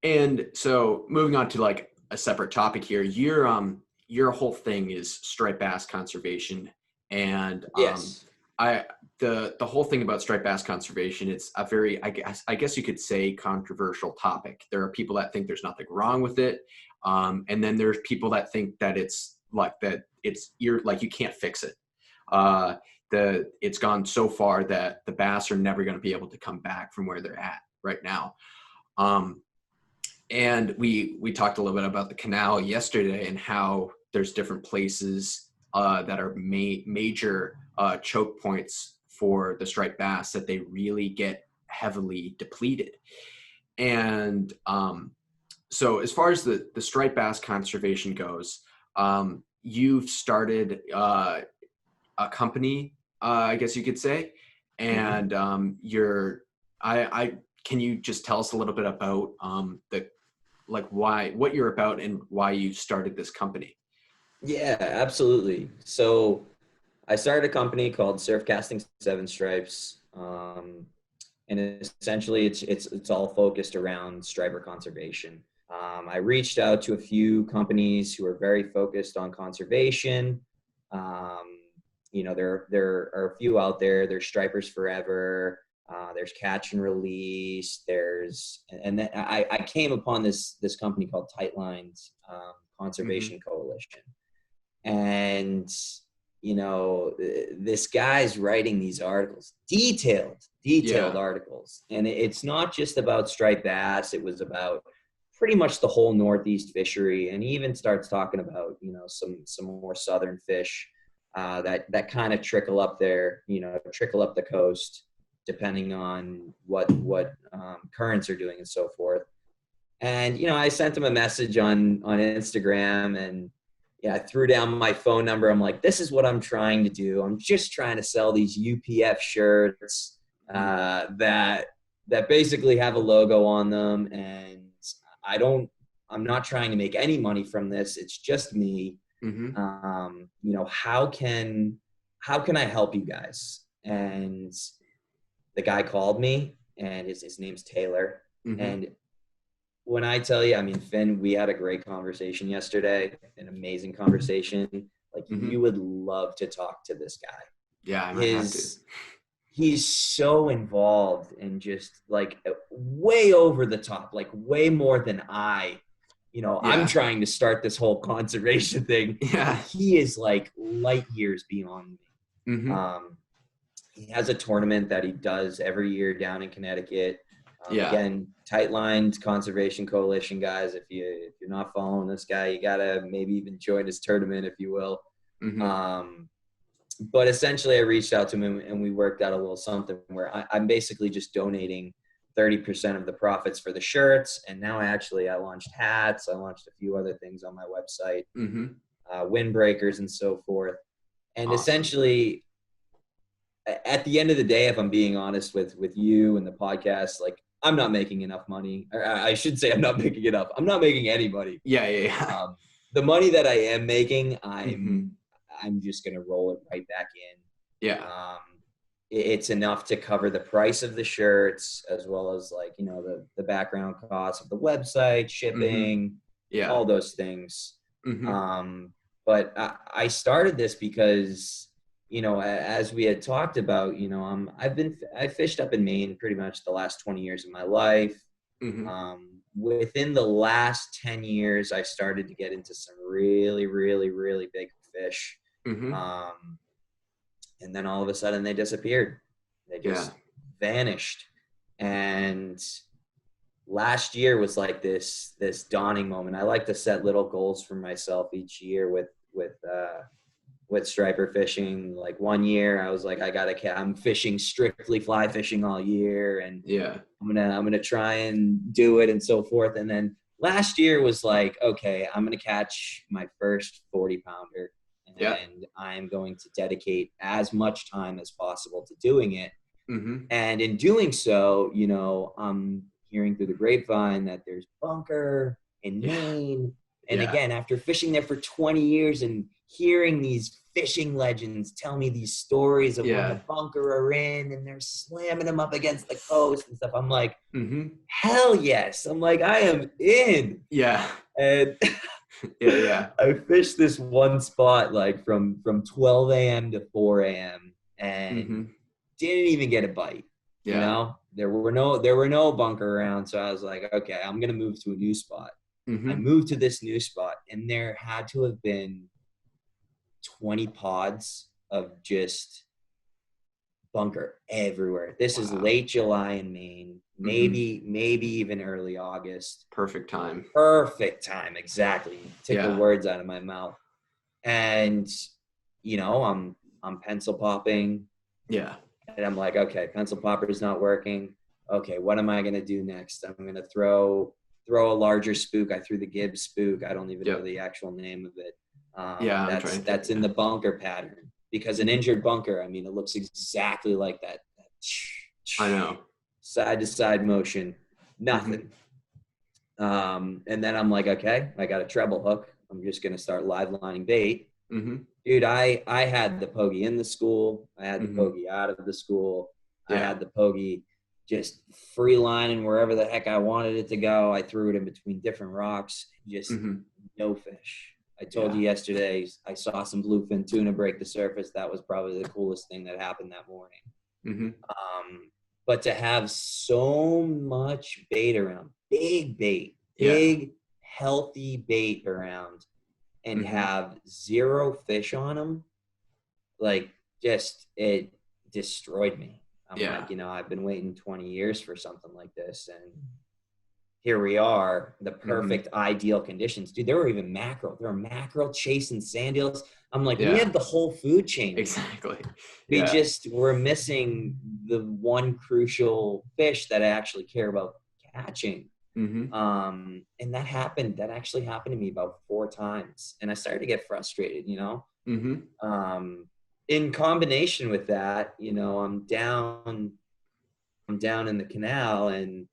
And so moving on to like a separate topic here, your whole thing is striped bass conservation. And Yes. the whole thing about striped bass conservation, it's a very, I guess you could say, controversial topic. There are people that think there's nothing wrong with it. And then there's people that think that it's like that you're like you can't fix it. It's gone so far that the bass are never going to be able to come back from where they're at right now. And we talked a little bit about the canal yesterday and how there's different places that are major choke points for the striped bass that they really get heavily depleted. And so as far as the striped bass conservation goes, you've started a company, I guess you could say, and can you just tell us a little bit about what you're about and why you started this company? Yeah, absolutely. So I started a company called Surfcasting Seven Stripes. And essentially it's all focused around striper conservation. I reached out to a few companies who are very focused on conservation. There are a few out there. There's Stripers Forever. There's Catch and Release. And then I came upon this company called Tight Lines Conservation Coalition. And, this guy's writing these articles, detailed articles. And it's not just about striped bass. It was about pretty much the whole Northeast fishery. And he even starts talking about, some more Southern fish that kind of trickle up there, trickle up the coast, depending on what currents are doing and so forth. And, I sent him a message on Instagram, and I threw down my phone number. I'm like, this is what I'm trying to do. I'm just trying to sell these UPF shirts that basically have a logo on them. And I'm not trying to make any money from this. It's just me. How can I help you guys? And the guy called me, and his name's Taylor. And when I tell you, Finn, we had a great conversation yesterday, an amazing conversation. Like, you would love to talk to this guy. Yeah, I might have to. He's so involved and just like way over the top, like way more than I'm trying to start this whole conservation thing. Yeah. He is like light years beyond me. He has a tournament that he does every year down in Connecticut. Again, Tight Lines Conservation Coalition, guys. If you're not following this guy, you gotta maybe even join his tournament, if you will. But essentially, I reached out to him, and we worked out a little something where I'm basically just donating 30% of the profits for the shirts. And now I launched hats. I launched a few other things on my website, windbreakers and so forth. And Awesome. Essentially, at the end of the day, if I'm being honest with you and the podcast, like, I'm not making enough money. Or I should say I'm not making enough. I'm not making any money. Yeah. The money that I am making, I'm just going to roll it right back in. Yeah. It's enough to cover the price of the shirts, as well as the background costs of the website, shipping, all those things. But I started this because, as we had talked about, I fished up in Maine pretty much the last 20 years of my life. Within the last 10 years, I started to get into some really, really, really big fish. And then all of a sudden they disappeared. They just vanished. And last year was like this dawning moment. I like to set little goals for myself each year with striper fishing. Like one year I was like, I'm fishing strictly fly fishing all year, and I'm gonna try and do it and so forth. And then last year was like, okay, I'm gonna catch my first 40-pounder, and I'm going to dedicate as much time as possible to doing it. And in doing so, I'm hearing through the grapevine that there's bunker in Maine. And again, after fishing there for 20 years and hearing these fishing legends tell me these stories of when Yeah. the bunker are in and they're slamming them up against the coast and stuff. I'm like, Mm-hmm. hell yes. I'm like, I am in. Yeah. And Yeah. I fished this one spot like from 12 a.m. to 4 a.m. and Mm-hmm. didn't even get a bite. Yeah. You know, there were no bunker around. So I was like, okay, I'm going to move to a new spot. Mm-hmm. I moved to this new spot and there had to have been 20 pods of just bunker everywhere. This is late July in Maine, maybe even early August. Perfect time. Exactly. Took the words out of my mouth. And you know, I'm pencil popping. Yeah. And I'm like, okay, pencil popper is not working. Okay, what am I gonna do next? I'm gonna throw a larger spook. I threw the Gibbs spook. I don't even know the actual name of it. That's in the bunker pattern, because an injured bunker, I mean, it looks exactly like that. I know. Side to side motion, nothing. And then I'm like, okay, I got a treble hook. I'm just gonna start live lining bait. Dude, I had the pogey in the school. I had the pogey out of the school. I had the pogey just free lining wherever the heck I wanted it to go. I threw it in between different rocks. Just no fish. I told you yesterday, I saw some bluefin tuna break the surface. That was probably the coolest thing that happened that morning. But to have so much bait around, big bait, healthy bait around, and have zero fish on them, like, just, it destroyed me. I'm like, you know, I've been waiting 20 years for something like this, and here we are, the perfect ideal conditions. Dude, there were even mackerel. There were mackerel chasing sand eels. I'm like, we have the whole food chain. Exactly. We just were missing the one crucial fish that I actually care about catching. And that happened. That actually happened to me about 4 times, and I started to get frustrated. You know, in combination with that, you know, I'm down in the canal, and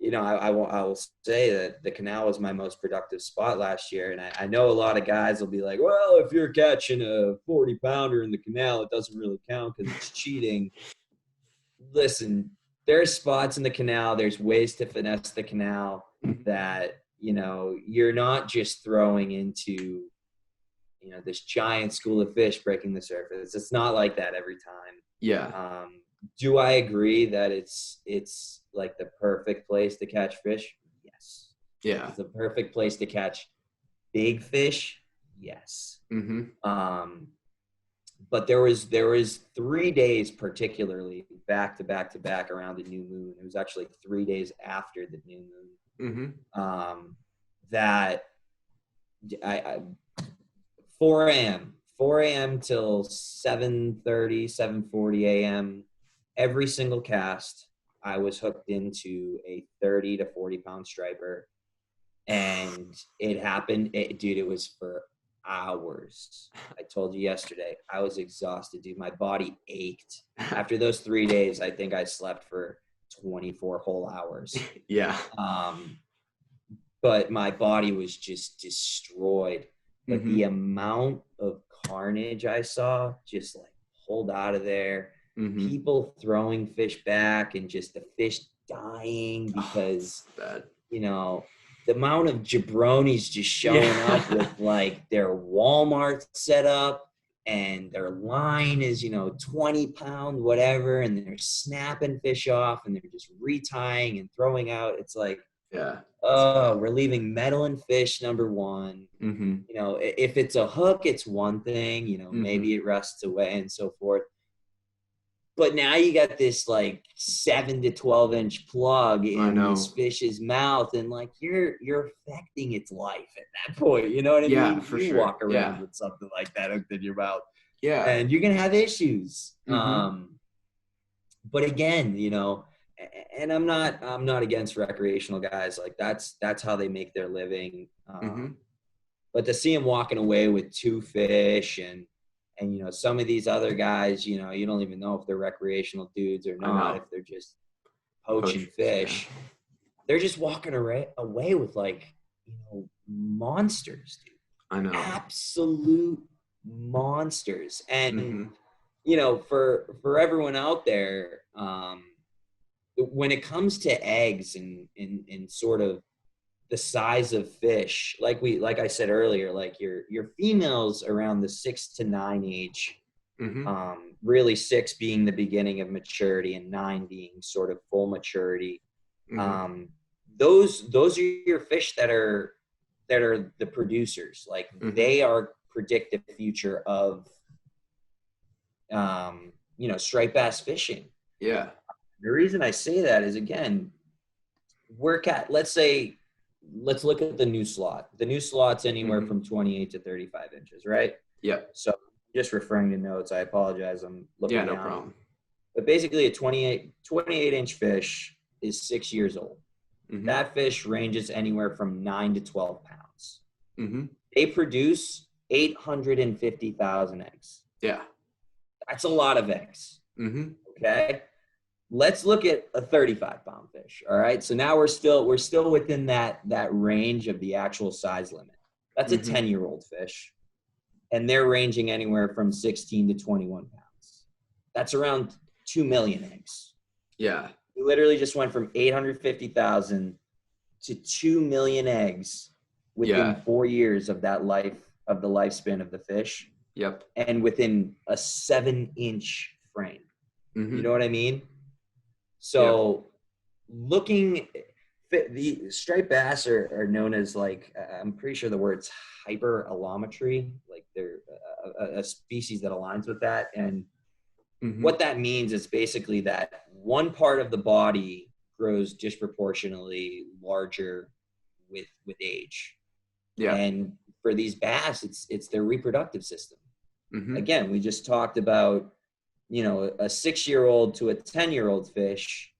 you know, I will say that the canal was my most productive spot last year. And I know a lot of guys will be like, well, if you're catching a 40-pounder in the canal, it doesn't really count because it's cheating. Listen, there's spots in the canal. There's ways to finesse the canal that, you know, you're not just throwing into, you know, this giant school of fish breaking the surface. It's not like that every time. Yeah. Do I agree that it's like the perfect place to catch fish? Yes. Yeah. It's the perfect place to catch big fish? Yes. But there was 3 days particularly back to back around the new moon. It was actually 3 days after the new moon. That I 4 a.m. till 7:30, 7:40 a.m. Every single cast, I was hooked into a 30 to 40 pound striper, and it happened. Dude, it was for hours. I told you yesterday, I was exhausted, dude. My body ached. After those 3 days, I think I slept for 24 whole hours. Yeah. But my body was just destroyed. But the amount of carnage I saw, just like pulled out of there, people throwing fish back, and just the fish dying because, you know, the amount of jabronis just showing up with like their Walmart set up, and their line is, you know, 20-pound whatever, and they're snapping fish off, and they're just retying and throwing out. It's like, we're leaving metal and fish, number one. You know, if it's a hook, it's one thing, you know, maybe it rusts away and so forth. But now you got this like 7 to 12 inch plug in this fish's mouth, and like you're affecting its life at that point. You know what I mean? Yeah, for sure. Walk around with something like that hooked in your mouth. Yeah. And you're gonna have issues. But again, you know, and I'm not against recreational guys. Like that's how they make their living. But to see them walking away with 2 fish, and you know, some of these other guys, you know, you don't even know if they're recreational dudes or not, if they're just poaching fish. They're just walking away with like, you know, monsters, dude. I know. Absolute monsters. And Mm-hmm. for everyone out there, when it comes to eggs and sort of the size of fish, like I said earlier, like your females around the 6 to 9 age, Mm-hmm. really 6 being the beginning of maturity and 9 being sort of full maturity. Mm-hmm. Um, those are your fish that are the producers. Like Mm-hmm. they are predict the future of striped bass fishing. Yeah. The reason I say that is, again, let's look at the new slot. The new slot's anywhere Mm-hmm. from 28 to 35 inches, right? Yep. So just referring to notes, I apologize. I'm Yeah, looking no down. problem. But basically a 28-inch fish is 6 years old. Mm-hmm. That fish ranges anywhere from 9 to 12 pounds. Mm-hmm. They produce 850,000 eggs. Yeah. That's a lot of eggs. Mm-hmm. Okay. Let's look at a 35-pound fish. All right. So now we're still within that range of the actual size limit. That's a Mm-hmm. 10-year-old fish. And they're ranging anywhere from 16 to 21 pounds. That's around 2 million eggs. Yeah. We literally just went from 850,000 to 2 million eggs within Yeah. 4 years of the lifespan of the fish, Yep. and within a 7-inch frame. Mm-hmm. You know what I mean? Yep. So the striped bass are known as, like, I'm pretty sure the word's hyperallometry, like they're a species that aligns with that. And Mm-hmm. what that means is basically that one part of the body grows disproportionately larger with age. Yeah. And for these bass, it's their reproductive system. Mm-hmm. Again, we just talked about, a 6-year-old to a 10-year-old fish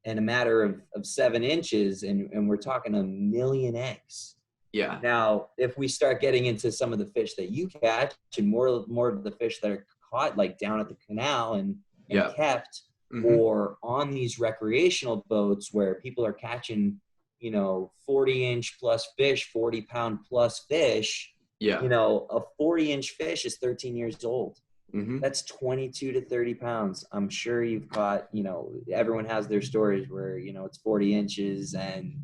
in a matter of 7 inches, and we're talking a million eggs. Yeah. Now, if we start getting into some of the fish that you catch, and more of the fish that are caught, like down at the canal and Yep. kept, Mm-hmm. or on these recreational boats where people are catching, 40-inch plus fish, 40-pound plus fish, Yeah. a 40-inch fish is 13 years old. Mm-hmm. That's 22 to 30 pounds. I'm sure you've caught, everyone has their stories where, it's 40 inches and,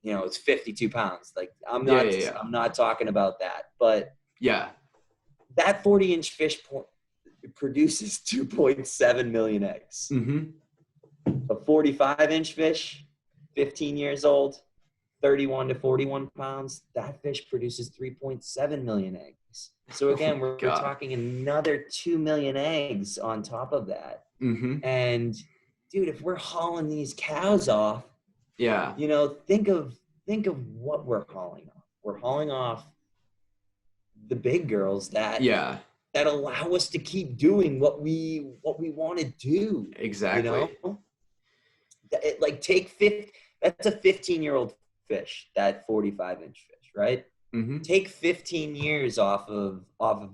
it's 52 pounds. Like, I'm Yeah. Yeah. Yeah. not talking about that, but Yeah. that 40-inch fish produces 2.7 million eggs. Mm-hmm. A 45-inch fish, 15 years old, 31 to 41 pounds, that fish produces 3.7 million eggs. So again, we're talking another 2 million eggs on top of that. Mm-hmm. And dude, if we're hauling these cows off, Yeah. think of what we're hauling off. We're hauling off the big girls that allow us to keep doing what we want to do. Exactly. That's a 15-year-old fish, that 45-inch fish, right? Mm-hmm. Take 15 years off of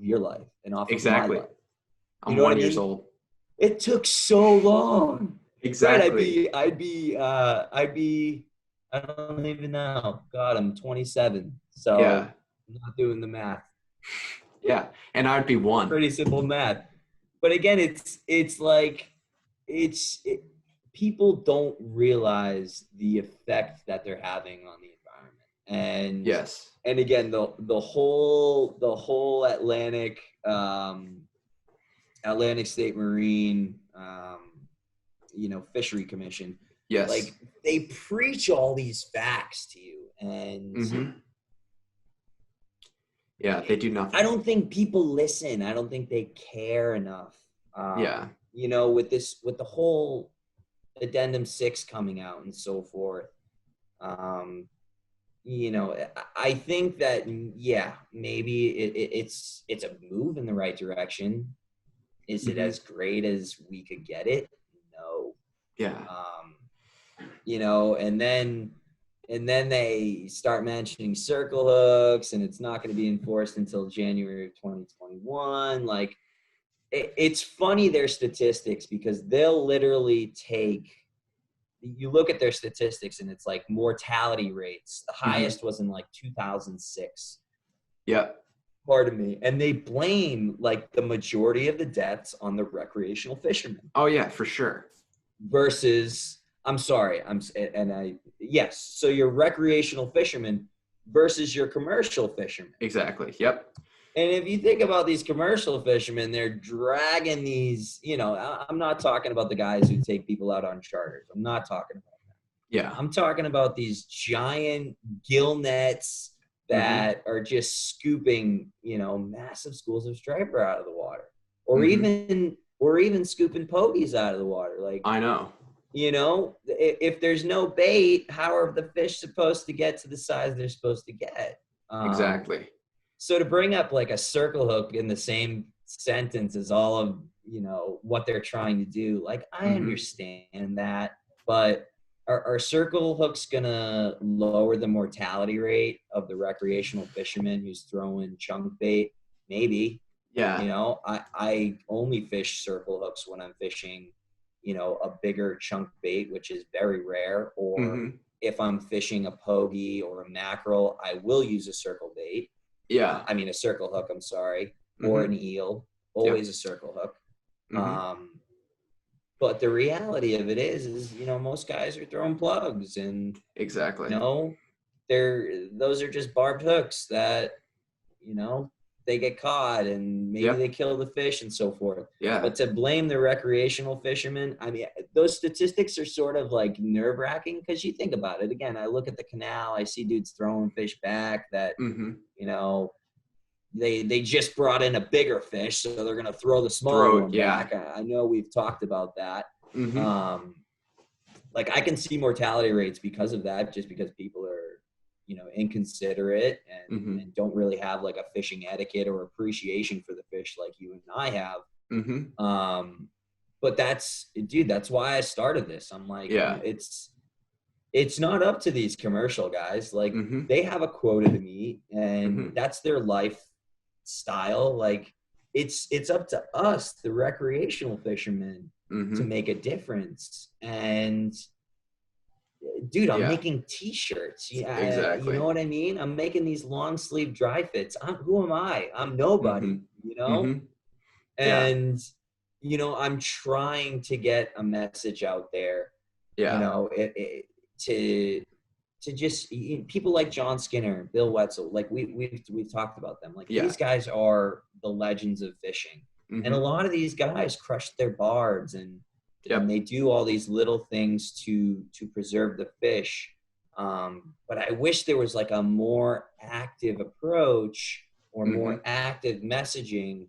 your life and off of my life. I'm 1 years old. It took so long. Exactly. Right? I'd be I don't even know. God, I'm 27. So Yeah. I'm not doing the math. Yeah. And I'd be 1. Pretty simple math. But again, people don't realize the effect that they're having on the environment. And yes. And again, the whole Atlantic State Marine Fishery Commission. Yes. Like, they preach all these facts to you, and mm-hmm. Yeah, they do nothing. I don't think people listen. I don't think they care enough. With the whole Addendum 6 coming out and so forth. I think that, maybe it's a move in the right direction. Is it as great as we could get it? No. Yeah. And then they start mentioning circle hooks, and it's not going to be enforced until January of 2021. Like, it's funny, their statistics, because they'll literally you look at their statistics and it's like mortality rates. The highest was in like 2006. Yep. pardon me, and they blame like the majority of the deaths on the recreational fishermen. Oh yeah, for sure. Versus, I'm sorry, yes, so your recreational fishermen versus your commercial fishermen. Exactly. Yep. And if you think about these commercial fishermen, they're dragging these, I'm not talking about the guys who take people out on charters. I'm not talking about that. Yeah. I'm talking about these giant gill nets that are just scooping, massive schools of striper out of the water, or even scooping pogies out of the water. Like, I know. If there's no bait, how are the fish supposed to get to the size they're supposed to get? Exactly. So to bring up like a circle hook in the same sentence as all of, what they're trying to do, like I understand that, but are circle hooks gonna lower the mortality rate of the recreational fisherman who's throwing chunk bait? Maybe. Yeah. I only fish circle hooks when I'm fishing, a bigger chunk bait, which is very rare, or if I'm fishing a pogie or a mackerel, I will use a circle bait. Yeah. A circle hook, I'm sorry, or an eel, always a circle hook. But the reality of it is, most guys are throwing plugs, and exactly. Those are just barbed hooks that, they get caught and maybe they kill the fish and so forth. Yeah. But to blame the recreational fishermen, those statistics are sort of like nerve-wracking, because you think about it. Again, I look at the canal, I see dudes throwing fish back that, they just brought in a bigger fish, so they're going to throw the smaller one back. I know we've talked about that. Like I can see mortality rates because of that, just because people are, inconsiderate and don't really have like a fishing etiquette or appreciation for the fish like you and I have. But that's why I started this. I'm like, it's not up to these commercial guys. Like they have a quota to meet, and that's their lifestyle. Like it's up to us, the recreational fishermen, to make a difference. And dude, I'm making t-shirts. Exactly. You know what I mean? I'm making these long sleeve dry fits. Who am I? I'm nobody, And, I'm trying to get a message out there, to just people like John Skinner, Bill Wetzel, like we've talked about them. Like these guys are the legends of fishing. And a lot of these guys crushed their bards and they do all these little things to preserve the fish. But I wish there was like a more active approach or more active messaging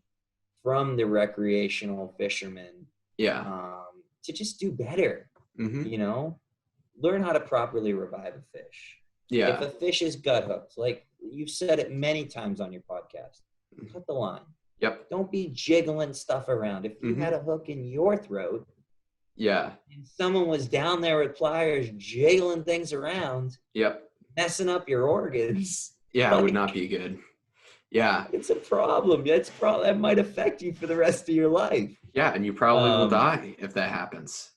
from the recreational fishermen. To just do better, learn how to properly revive a fish. If a fish is gut hooked, like you've said it many times on your podcast, cut the line. Don't be jiggling stuff around. If you had a hook in your throat, and someone was down there with pliers jiggling things around, messing up your organs. It would not be good. It's a problem. That might affect you for the rest of your life. And you probably will die if that happens.